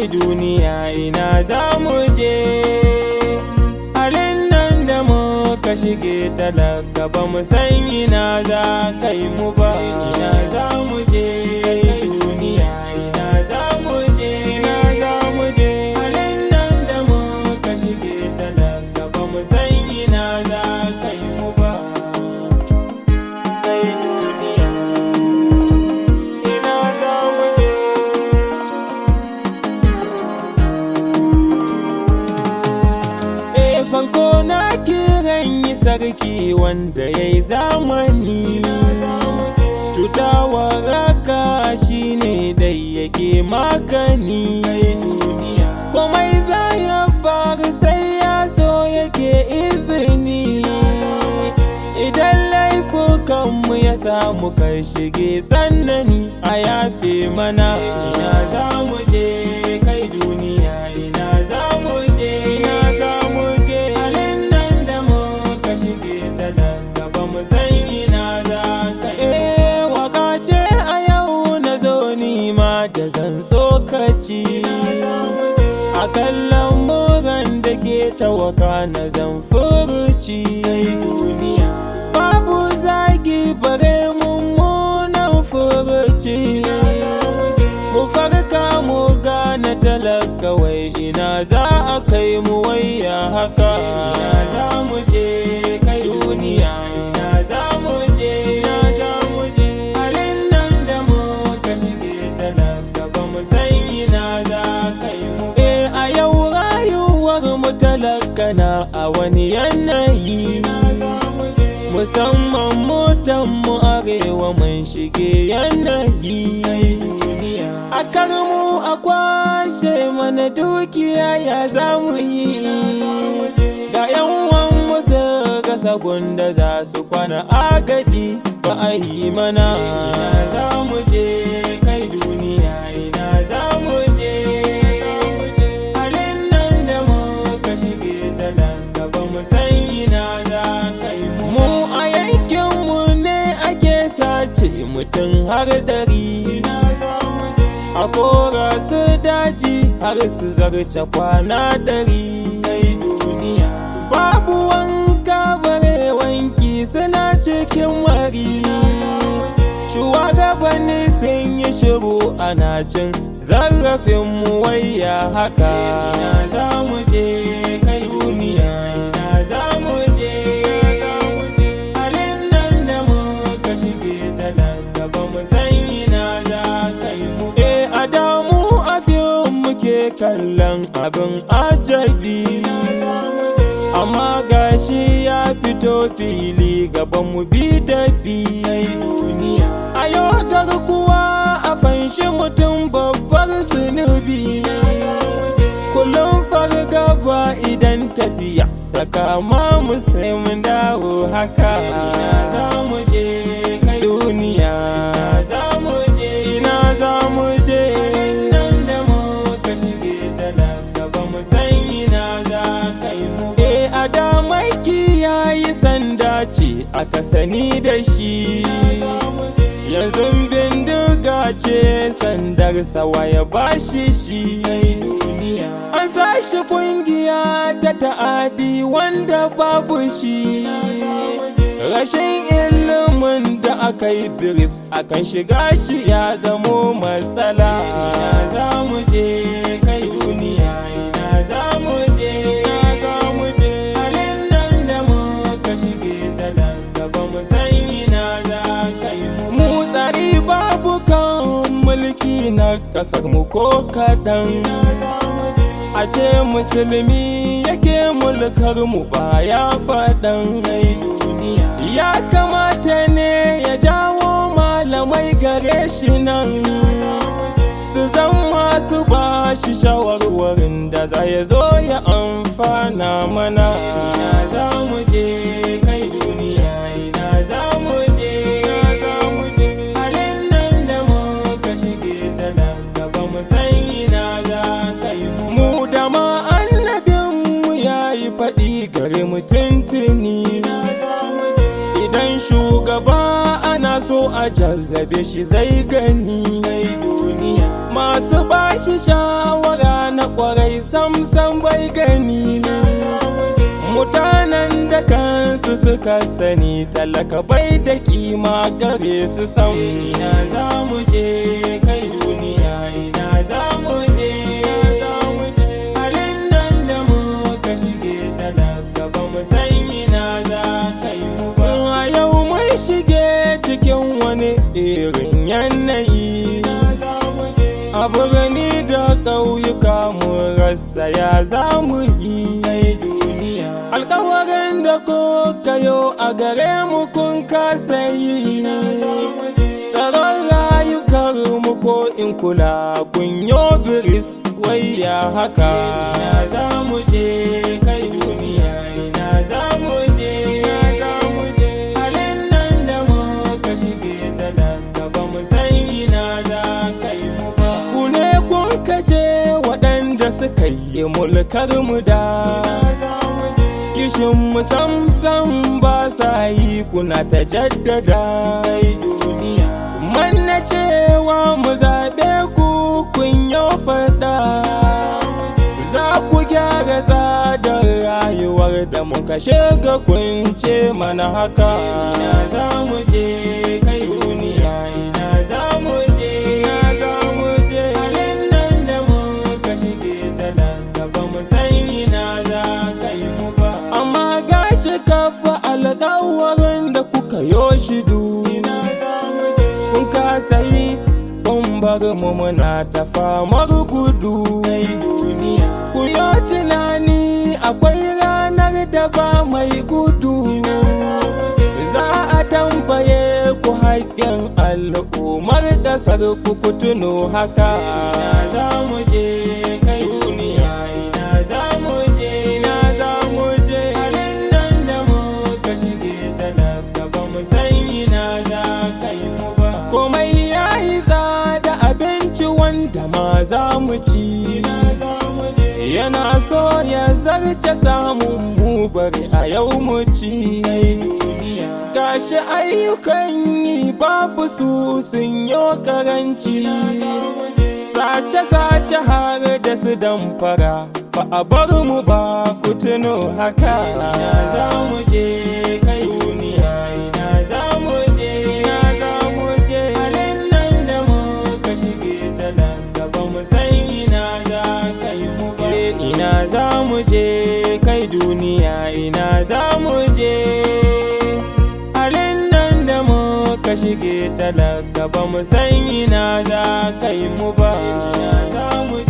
kai duniya ina za mu je. Halin nan da muka shige talaka ba mu san ina za kai mu ba. Ina za mu je kai duniya ina za mu je. Ina za mu je. Halin nan da muka shige talaka ba mu san ina za kai mu ba. Kai duniya ina za mu je. Farko na kiran yi sarki wanda ya yi zamani. Cuta waraka shi ne dai yake magani. Komai za ya faru sai ya so yake izini. Idan laifukanmu ya samu kai shige tsanani a yafe mana. Ina za mu je kai duniya ina za mu je. Ina za mu je. Halin nan da muka shige talaka ba mu san ina za ka yi. Waka ce a yau na zo nima da zan tsokaci. A kallon muran da ke tawaka na zan furuci. Kai duniya babu zagi bare mummunan furuci. Mu farka mu gane talaka wai ina za a kai mu waya haka. Ina za mu je kai duniya ina za mu je. Ina za mu je. Halin nan da muka shige talaka ba mu san ina za kai mu. A yau rayuwar mu talaka na a wani yanayi. Musamman mutan mu arewa mun shige yanayi. A kar mu a kwashe mana dukiya ya za mu yi. Ga yan uwan mu su rasa gunda za su kwana agaji ba a yi mana. Ina za mu je kai duniya ina za mu je. Halin nan da muka shige talaka ba mu san ina za kai mu. Mu a yankin mu ne ake sace mutum har dari. A kora su daji har su zarce kwana dari. Kai duniya babu wanka bare wanki suna cikin wari. Shuwagabanni sun yi shiru ana cin zarafin mu waya haka. Ina za mu je kai duniya ina za mu je. Halin nan da muka shige talaka ba mu san ina za kai mu. A damu a fim muke kallon abin ajabi. Amma gashi ya fito fili gaban mu bi da bi. A yau garkuwa a fanshi mutum babbar zunubi. Kullum fargaba idan tafiya ta kama mu sai mun dawo haka. Ina za mu je kai duniya za mu je. Ina za mu je. Nan da muka shige talaka ba mu san ina za kai mu. A da makiyayi sanda ce aka sani da shi. Yanzu bindiga ce sandar sawa ya bashi shi. An sashi kungiya ta ta'adi wanda babu shi. Rashin ilimin da aka yi biris akan shiga shi ya zamo matsala. Ina za mu je kai duniya ina za mu je. Ina za mu je. Halin nan da muka shige talaka ba mu san ina za kai mu. Mu tsari babu kan mulki na kasar mu ko kaɗan. A ce musulmi yake mulkar mu baya faɗan. Kai duniya ya kamata ne ya jawo malamai gare shi nan. Su zama su ba shi shawarwarin da za ya zo ya amfana mana. Ina za mu je kai duniya ina za mu je. Halin nan da muka shige talaka ba mu san ina za kai mu. Mu da ma annabinmu ya yi faɗi gare mu tuntuni. Idan shugaba ana so a jarrabe shi zai gani. Masu bashi shawara kwarai sam bai gani. Mutanen da kansu suka sani talaka bai da kima gare su sam. Ina za mu je kai duniya, ina za mu je. Halin nan da muka shige talaka ba mu san ina za kai mu ba. A yau mun shige cikin wani irin yanayi. A birni da ƙauyuka mun rasa ya za mu yi. Alƙawarin da kuka yo a gare mu kun kasa yi. Tsaron rayukar mu ko in kula kun yo biris waya haka. Ina za mu je kai duniya, ina za mu je. Halin nan da muka shige talaka ba mu san ina za kai mu ba. Ku ne kun kace waɗanda suka yi mulkar mu da. Kishin mu sam ba sa yi kuna ta jaddada. Duniya manna cewa mu zaɓe ku kun yi faɗa. Za ku gyara tsadar rayuwar da muka shiga kun ce mana haka. Ina za mu je kai duniya, ina za mu je. Halin nan da muka shige talaka ba mu san ina za kai mu ba. Amma gashi kafa alƙawarin da kuka yo shidu. Kun kasa yi kun bar mu muna ta famar gudu. Ku yo tunani akwai ranar da ba mai gudu. Za a tambaye ku haƙƙin al'ummar ƙasar ku ku tuno haka. Ina za mu je kai duniya, ina za mu je. Halin nan da muka shige talaka ba mu san ina za kai mu ba. Komai ya yi tsada abinci wanda ma za mu ci. Yana so ya zarce samun mu bari a yau mu ci. Gashi ayyukan yi babu su sun yo karanci. Sace har da su damfara ba a bar mu ba ku tuno haka. Ina za mu je kai duniya, ina za mu je. Halin nan da muka shige talaka ba mu san ina za kai mu ba. Ina za mu je kai duniya, ina za mu je. Halin nan da muka shige talaka ba mu san ina za kai mu ba. Ina za mu je.